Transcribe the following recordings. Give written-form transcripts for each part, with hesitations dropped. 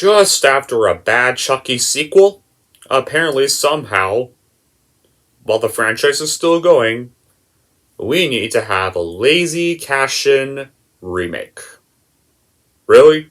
Just after a bad Chucky sequel, apparently somehow, while the franchise is still going, we need to have a lazy cash-in remake. Really?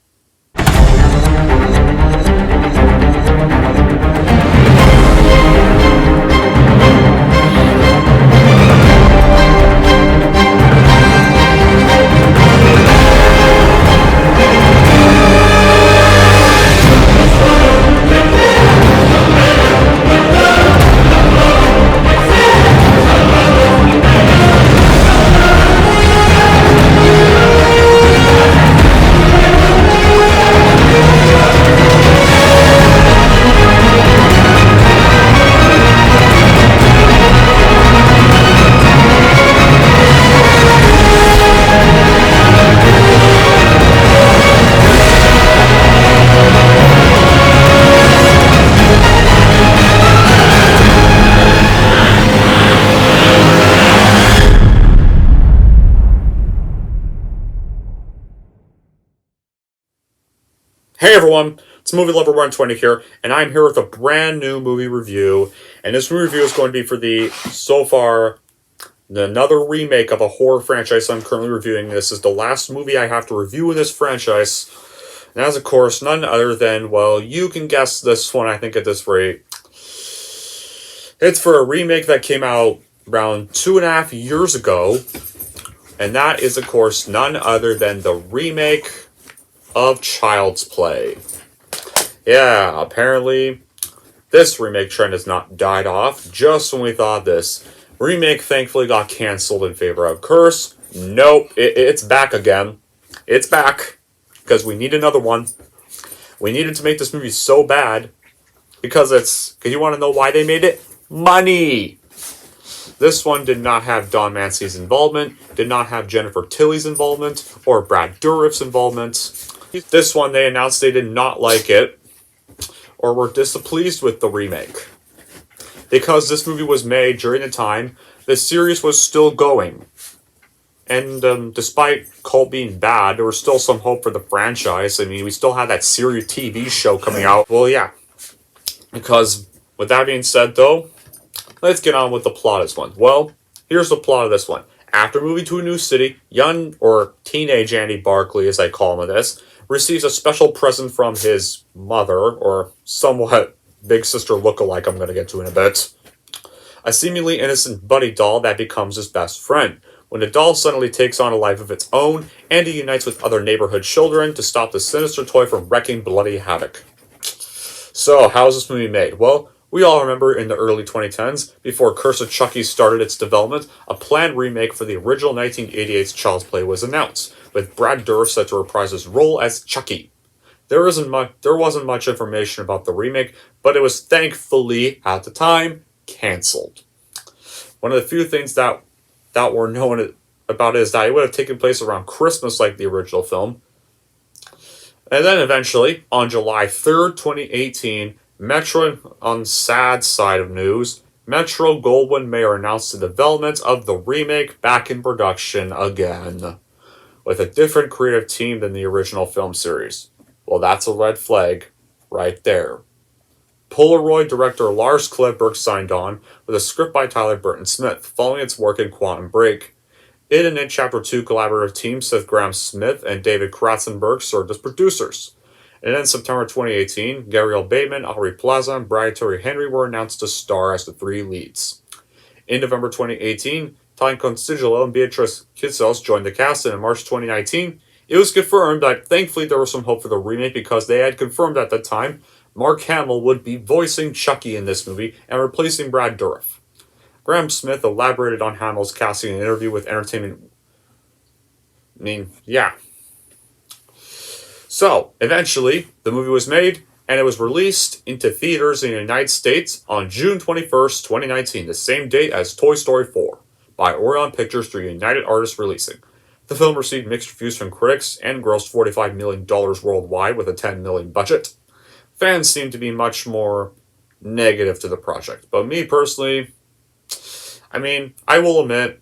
Hey everyone, it's Movie Lover 120 here, and I'm here with a brand new movie review. And this movie review is going to be for another remake of a horror franchise I'm currently reviewing. This is the last movie I have to review in this franchise. And as of course, none other than, well, you can guess this one, I think, at this rate. It's for a remake that came out around 2.5 years ago. And that is, of course, none other than the remake of Child's Play. Yeah, apparently this remake trend has not died off just when we thought this remake thankfully got cancelled in favor of Curse. Nope, it's back again. It's back because we need another one. We needed to make this movie so bad because you want to know why they made it? Money! This one did not have Don Mancey's involvement, did not have Jennifer Tilly's involvement, or Brad Dourif's involvement. This one, they announced they did not like it, or were displeased with the remake. Because this movie was made during the time, the series was still going. And despite Cult being bad, there was still some hope for the franchise. I mean, we still had that series TV show coming out. Well, yeah. Because, with that being said, though, let's get on with the plot of this one. Well, here's the plot of this one. After moving to a new city, young, or teenage Andy Barkley, as I call him in this, receives a special present from his mother, or somewhat big sister look-alike I'm going to get to in a bit. A seemingly innocent buddy doll that becomes his best friend. When the doll suddenly takes on a life of its own, Andy unites with other neighborhood children to stop the sinister toy from wreaking bloody havoc. So, how is this movie made? Well, we all remember in the early 2010s, before Curse of Chucky started its development, a planned remake for the original 1988's Child's Play was announced, with Brad Dourif set to reprise his role as Chucky. There wasn't much information about the remake, but it was thankfully, at the time, cancelled. One of the few things that were known about it is that it would have taken place around Christmas like the original film. And then eventually, on July 3rd, 2018, Metro, on sad side of news, Metro-Goldwyn-Mayer announced the development of the remake back in production again, with a different creative team than the original film series. Well, that's a red flag right there. Polaroid director Lars Klevberg signed on, with a script by Tyler Burton Smith, following its work in Quantum Break. It and in Chapter 2 collaborative team Seth Graham-Smith and David Kratzenberg served as producers. And in September 2018, Gabriel Bateman, Aubrey Plaza, and Brad Terry Henry were announced to star as the three leads. In November 2018, Tyne Consigilo and Beatrice Kitsos joined the cast, and in March 2019, it was confirmed that thankfully there was some hope for the remake because they had confirmed at that time Mark Hamill would be voicing Chucky in this movie and replacing Brad Dourif. Graham Smith elaborated on Hamill's casting in an interview with Entertainment. So, eventually, the movie was made, and it was released into theaters in the United States on June 21st, 2019, the same date as Toy Story 4, by Orion Pictures through United Artists Releasing. The film received mixed reviews from critics and grossed $45 million worldwide with a $10 million budget. Fans seem to be much more negative to the project, but me personally, I will admit,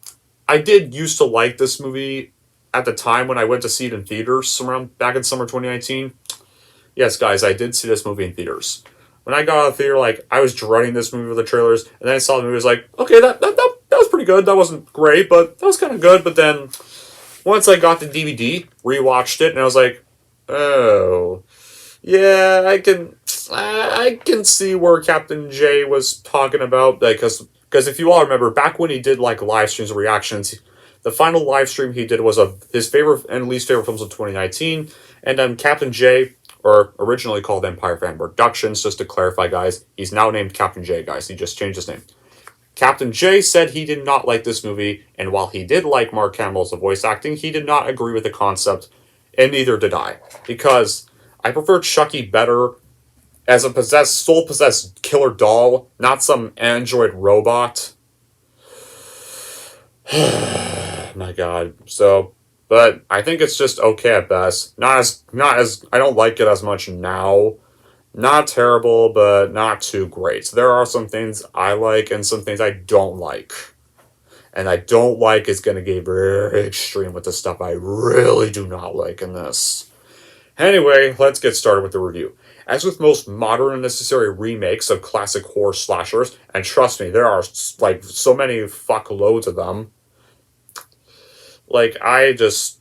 I did used to like this movie at the time when I went to see it in theaters back in summer 2019. Yes, guys, I did see this movie in theaters. When I got out of the theater, like, I was dreading this movie with the trailers, and then I saw the movie, I was like, okay, that was pretty good. That wasn't great, but that was kind of good. But then, once I got the DVD, rewatched it, and I was like, oh, yeah, I can see where Captain J was talking about, because if you all remember, back when he did, like, live streams and reactions, the final live stream he did was of his favorite and least favorite films of 2019, and Captain J, or originally called Empire Fan Productions, just to clarify, guys, he's now named Captain J, guys. He just changed his name. Captain J said he did not like this movie, and while he did like Mark Hamill's voice acting, he did not agree with the concept, and neither did I. Because I prefer Chucky better as a soul-possessed killer doll, not some android robot. My god. So, but I think it's just okay at best. Not as I don't like it as much now. Not terrible, but not too great. So there are some things I like and some things I don't like. And I don't like is going to get very extreme with the stuff I really do not like in this. Anyway, let's get started with the review. As with most modern and necessary remakes of classic horror slashers, and trust me, there are like so many fuckloads of them. Like, I said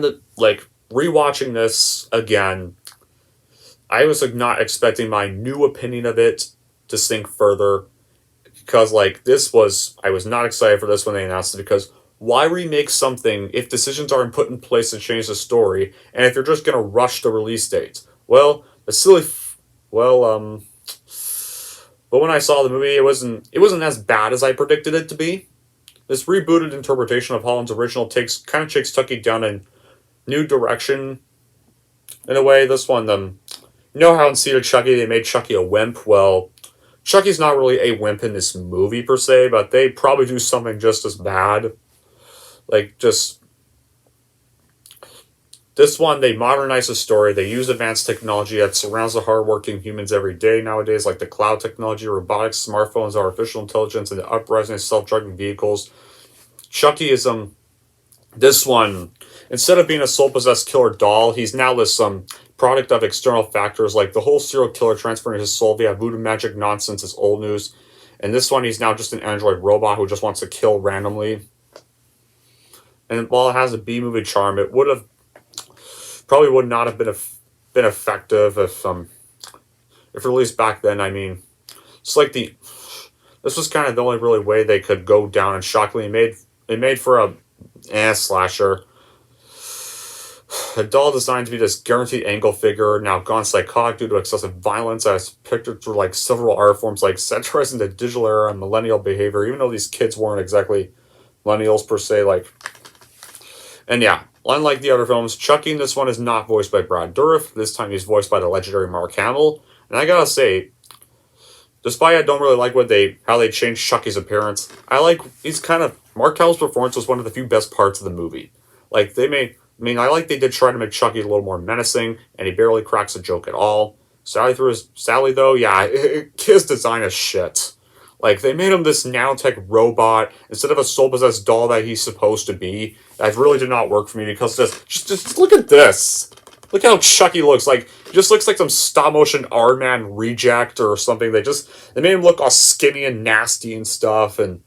that, like, rewatching this again, I was like, not expecting my new opinion of it to sink further. Because, like, I was not excited for this when they announced it, because why remake something if decisions aren't put in place to change the story, and if you're just gonna rush the release date? Well, but when I saw the movie, it wasn't as bad as I predicted it to be. This rebooted interpretation of Holland's original takes Chucky down a new direction. In a way, this one, you know how in CHUCKY they made Chucky a wimp? Well, Chucky's not really a wimp in this movie per se, but they probably do something just as bad. Like, just this one, they modernize the story. They use advanced technology that surrounds the hardworking humans every day nowadays, like the cloud technology, robotics, smartphones, artificial intelligence, and the uprising of self-driving vehicles. Chucky is this one, instead of being a soul-possessed killer doll, he's now this product of external factors, like the whole serial killer transferring his soul via voodoo magic nonsense is old news. And this one, he's now just an android robot who just wants to kill randomly. And while it has a B-movie charm, it probably would not have been effective if released back then. I mean, it's like this was kind of the only really way they could go down, and shockingly made for a slasher. A doll designed to be this guaranteed angle figure, now gone psychotic due to excessive violence, as pictured through like several art forms, like satirizing the digital era and millennial behavior, even though these kids weren't exactly millennials per se, like. And yeah, unlike the other films, Chucky in this one is not voiced by Brad Dourif. This time he's voiced by the legendary Mark Hamill. And I gotta say, despite I don't really like how they changed Chucky's appearance, Mark Hamill's performance was one of the few best parts of the movie. Like, I like they did try to make Chucky a little more menacing, and he barely cracks a joke at all. Sadly though, yeah, his design is shit. Like, they made him this nanotech robot instead of a soul-possessed doll that he's supposed to be. That really did not work for me, because just look at this. Look how Chucky looks. Like, he just looks like some stop-motion R-Man reject or something. They made him look all skinny and nasty and stuff, and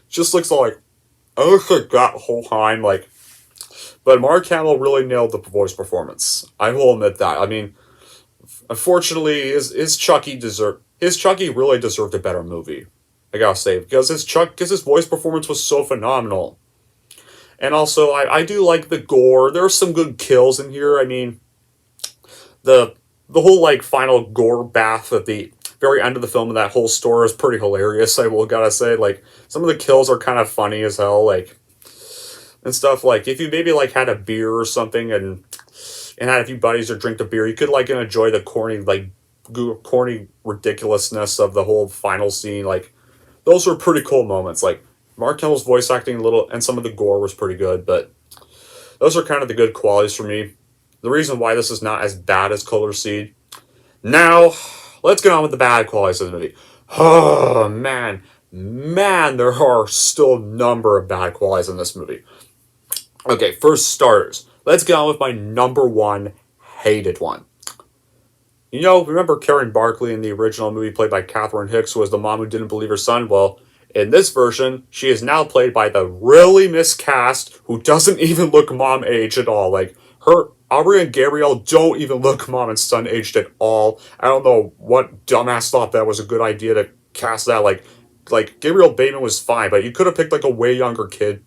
just looks all like, I look like that whole time, like. But Mark Hamill really nailed the voice performance. I will admit that. I mean, unfortunately, his Chucky really deserved a better movie. I gotta say, because his voice performance was so phenomenal. And also, I do like the gore. There are some good kills in here. I mean, the whole like final gore bath at the very end of the film in that whole store is pretty hilarious. I will gotta say, like, some of the kills are kind of funny as hell, like, and stuff. Like, if you maybe like had a beer or something and had a few buddies or drink the beer, you could like enjoy the corny ridiculousness of the whole final scene. Like, those were pretty cool moments. Like, Mark Hamill's voice acting and some of the gore was pretty good, but those are kind of the good qualities for me. The reason why this is not as bad as Color Seed. Now, let's get on with the bad qualities of the movie. Oh, man, there are still a number of bad qualities in this movie. Okay, for starters, let's get on with my number one hated one. You know, remember Karen Barkley in the original movie played by Catherine Hicks, who was the mom who didn't believe her son? Well, in this version, she is now played by the really miscast who doesn't even look mom age at all. Like, Aubrey and Gabrielle don't even look mom and son aged at all. I don't know what dumbass thought that was a good idea to cast that. Like Gabrielle Bateman was fine, but you could have picked like a way younger kid,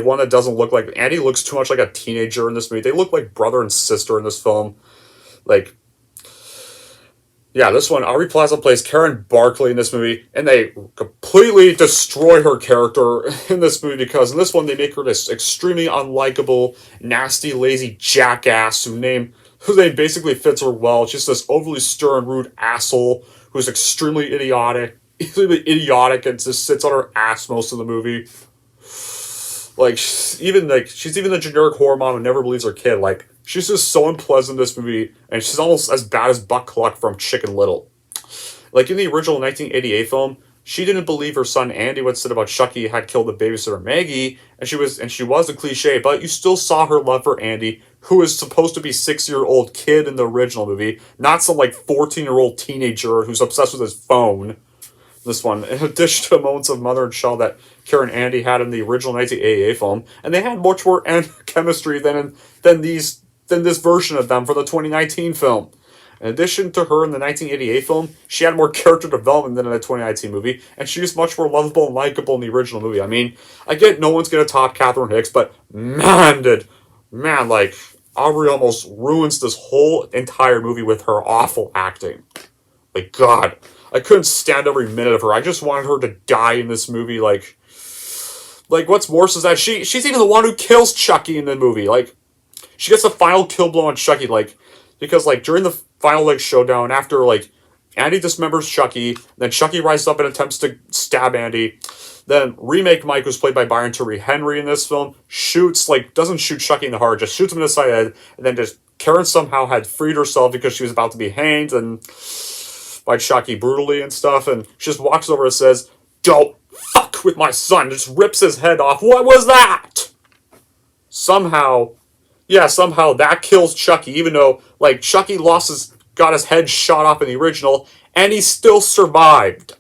one that doesn't look like Andy looks too much like a teenager in this movie. They look like brother and sister in this film. Like, yeah, this one, Aubrey Plaza plays Karen Barkley in this movie, and they completely destroy her character in this movie because in this one they make her this extremely unlikable, nasty, lazy jackass whose name basically fits her well. She's this overly stern, rude asshole who's extremely idiotic, and just sits on her ass most of the movie. Like, she's even the generic horror mom who never believes her kid. Like, she's just so unpleasant in this movie, and she's almost as bad as Buck Cluck from Chicken Little. Like, in the original 1988 film, she didn't believe her son Andy what said about Chucky had killed the babysitter Maggie, and she was a cliche, but you still saw her love for Andy, who is supposed to be 6-year-old kid in the original movie, not some, like, 14-year-old teenager who's obsessed with his phone. This one, in addition to the moments of mother and child that Karen and Andy had in the original 1988 film, and they had much more chemistry than this version of them for the 2019 film. In addition to her in the 1988 film, she had more character development than in the 2019 movie, and she was much more lovable and likable in the original movie. I mean, I get no one's gonna top Catherine Hicks, but like, Aubrey almost ruins this whole entire movie with her awful acting. Like, God, I couldn't stand every minute of her. I just wanted her to die in this movie. Like what's worse is that she's even the one who kills Chucky in the movie. Like, she gets the final kill blow on Chucky. Like, because like during the final like showdown, after like Andy dismembers Chucky, then Chucky rises up and attempts to stab Andy. Then remake Mike, who's played by Byron Tyree Henry in this film, doesn't shoot Chucky in the heart, just shoots him in the side, and then just Karen somehow had freed herself because she was about to be hanged and by Chucky brutally and stuff, and she just walks over and says, "Don't fuck with my son," just rips his head off. What was that? Somehow that kills Chucky, even though, like, Chucky got his head shot off in the original, and he still survived.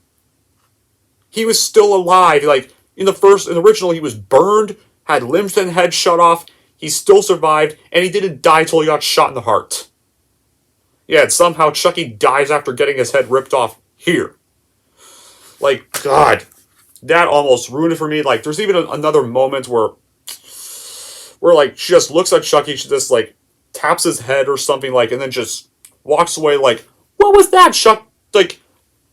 He was still alive. Like, in the original, he was burned, had limbs and head shot off, he still survived, and he didn't die till he got shot in the heart. Yeah, and somehow Chucky dies after getting his head ripped off here. Like, God, that almost ruined it for me. Like, there's even another moment where like, she just looks at Chucky, she just, like, taps his head or something, like, and then just walks away, like, what was that, Chuck? Like,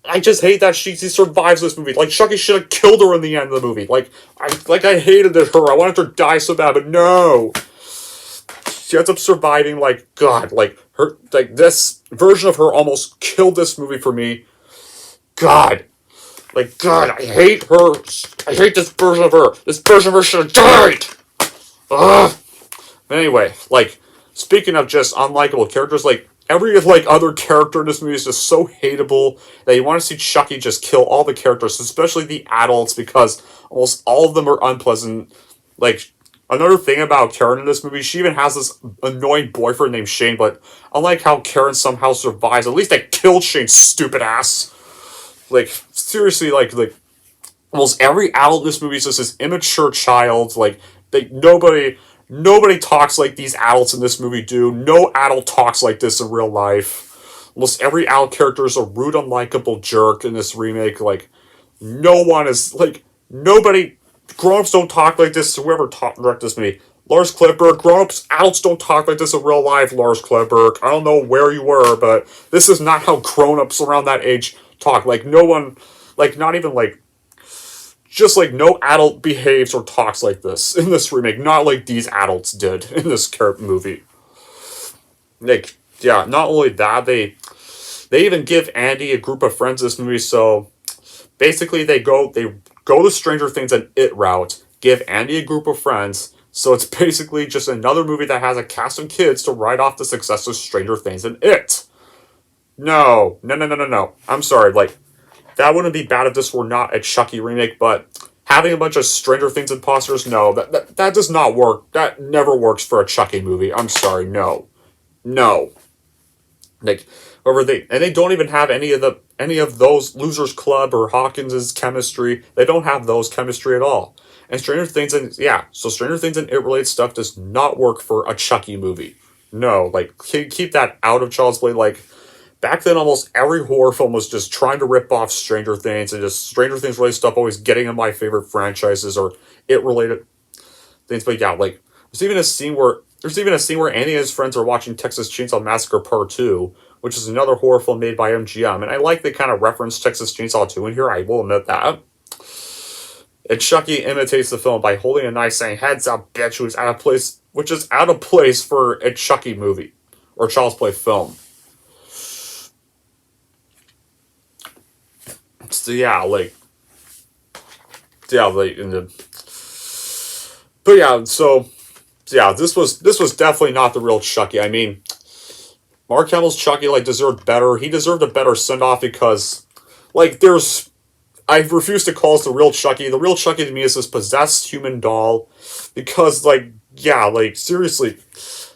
I just hate that she survives this movie. Like, Chucky should have killed her in the end of the movie. I hated her. I wanted her to die so bad, but no. She ends up surviving. Like, God, like, her, like, this version of her almost killed this movie for me. God. Like, God, I hate her. I hate this version of her. This version of her should have died. Ugh. Anyway, like, speaking of just unlikable characters, like, every, like, other character in this movie is just so hateable that you want to see Chucky just kill all the characters, especially the adults, because almost all of them are unpleasant. Like, another thing about Karen in this movie, she even has this annoying boyfriend named Shane, but unlike how Karen somehow survives, at least they killed Shane's stupid ass. Like, seriously, like, almost every adult in this movie is just this immature child. Like, nobody talks like these adults in this movie do. No adult talks like this in real life. Almost every adult character is a rude, unlikable jerk in this remake. Like, no one is, like, nobody, grown-ups don't talk like this. Whoever directed this movie, Lars Klipberg, grown-ups, adults don't talk like this in real life, Lars Klipberg. I don't know where you were, but this is not how grown-ups around that age talk. Like, no one, like, not even, like, just, like, no adult behaves or talks like this in this remake. Not like these adults did in this movie. Like, yeah, not only that, they even give Andy a group of friends in this movie, so basically they go to Stranger Things and It route, give Andy a group of friends, so it's basically just another movie that has a cast of kids to write off the success of Stranger Things and It. No. I'm sorry, like, that wouldn't be bad if this were not a Chucky remake, but having a bunch of Stranger Things imposters, no, that does not work. That never works for a Chucky movie. I'm sorry, no. No. Like, they don't even have any of those Losers Club or Hawkins's chemistry. They don't have those chemistry at all. And Stranger Things and It Related stuff does not work for a Chucky movie. No, like, keep that out of Child's Play. Like, back then, almost every horror film was just trying to rip off Stranger Things, and just Stranger Things related stuff always getting in my favorite franchises or It related things. But yeah, like, there's even a scene where Andy and his friends are watching Texas Chainsaw Massacre Part 2, which is another horror film made by MGM. And I like they kind of reference Texas Chainsaw 2 in here, I will admit that. And Chucky imitates the film by holding a knife saying, "Heads up, bitch," which is out of place for a Chucky movie or Child's Play film. So this was definitely not the real Chucky. I mean, Mark Hamill's Chucky deserved better. He deserved a better send off because I refuse to call this the real Chucky. The real Chucky to me is this possessed human doll because seriously,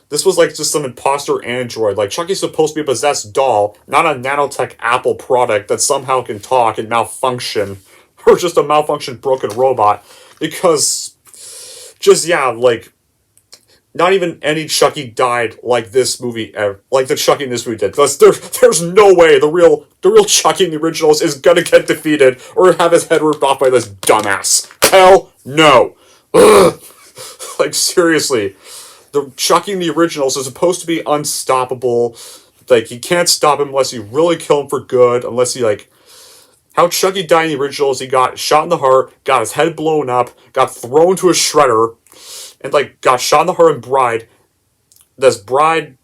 this was just some imposter android. Like, Chucky's supposed to be a possessed doll, not a nanotech Apple product that somehow can talk and malfunction, or just a malfunctioned broken robot. Because, not even any Chucky died like this movie ever, like the Chucky in this movie did. There's no way the real Chucky in the originals is gonna get defeated or have his head ripped off by this dumbass. Hell no. Ugh. Like, seriously. The Chucky in the originals is supposed to be unstoppable. Like, you can't stop him unless you really kill him for good. Unless you, how Chucky died in the originals, he got shot in the heart, got his head blown up, got thrown to a shredder, and, got shot in the heart and Bride. This Bride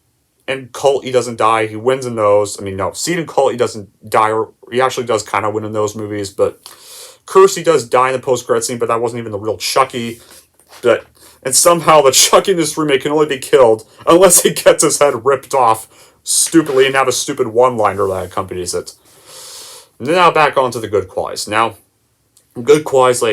and Cult, he doesn't die. He wins in those. I mean, no. Seed and Cult, he doesn't die. Or he actually does kind of win in those movies. But Curse, he does die in the post-credit scene, but that wasn't even the real Chucky. And somehow the Chucky in this remake can only be killed unless he gets his head ripped off stupidly and have a stupid one-liner that accompanies it. Now back on to the good qualities. Now, good qualities,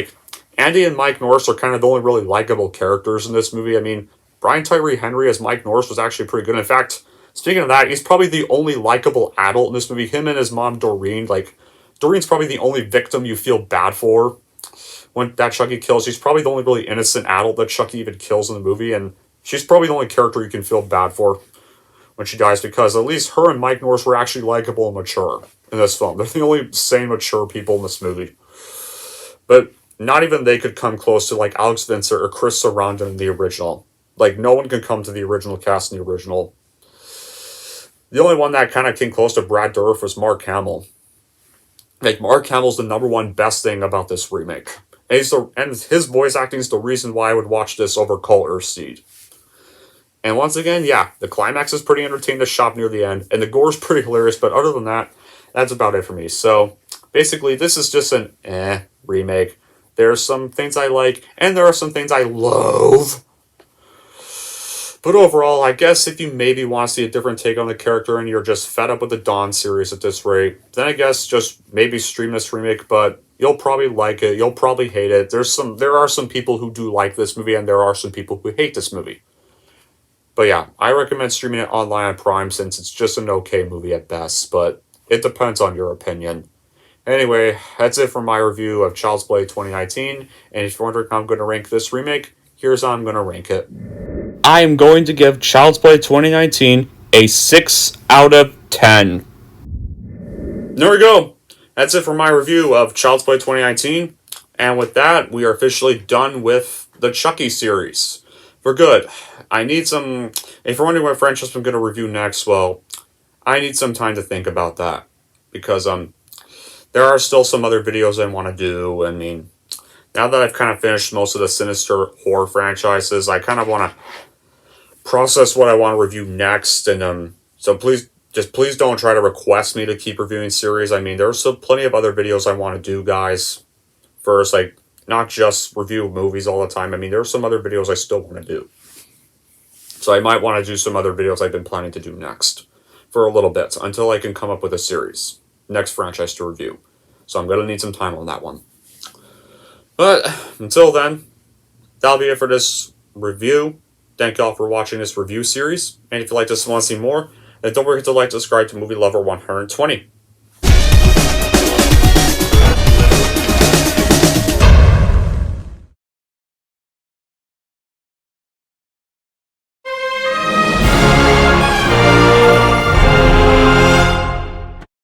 Andy and Mike Norris are kind of the only really likable characters in this movie. I mean, Brian Tyree Henry as Mike Norris was actually pretty good. In fact, speaking of that, he's probably the only likable adult in this movie. Him and his mom, Doreen. Doreen's probably the only victim you feel bad for when that Chucky kills. She's probably the only really innocent adult that Chucky even kills in the movie, and she's probably the only character you can feel bad for when she dies, because at least her and Mike Norris were actually likable and mature in this film. They're the only sane, mature people in this movie. But not even they could come close to, Alex Vincent or Chris Sarandon in the original. No one can come to the original cast in the original. The only one that kind of came close to Brad Dourif was Mark Hamill. Mark Hamill's the number one best thing about this remake. And his voice acting is the reason why I would watch this over Cult or Seed. And once again, the climax is pretty entertaining to shop near the end, and the gore is pretty hilarious, but other than that, that's about it for me. So, basically, this is just an remake. There's some things I like, and there are some things I loathe. But overall, I guess if you maybe want to see a different take on the character and you're just fed up with the Dawn series at this rate, then I guess just maybe stream this remake, but you'll probably like it, you'll probably hate it. There are some people who do like this movie, and there are some people who hate this movie. But yeah, I recommend streaming it online on Prime since it's just an okay movie at best, but it depends on your opinion. Anyway, that's it for my review of Child's Play 2019, and if you're wondering how I'm going to rank this remake, here's how I'm going to rank it. I am going to give Child's Play 2019 a 6 out of 10. There we go. That's it for my review of Child's Play 2019, and with that, we are officially done with the Chucky series. For good. I need some... If you're wondering what franchise I'm going to review next, well, I need some time to think about that. Because, there are still some other videos I want to do. I mean, now that I've kind of finished most of the Sinister horror franchises, I kind of want to process what I want to review next. And, so please don't try to request me to keep reviewing series. I mean, there's still plenty of other videos I want to do, guys. First, not just review movies all the time. I mean, there are some other videos I still want to do. So I might want to do some other videos I've been planning to do next for a little bit until I can come up with a series. Next franchise to review. So I'm going to need some time on that one. But until then, that'll be it for this review. Thank you all for watching this review series, and if you like this and want to see more, then don't forget to like and subscribe to Movie Lover 120.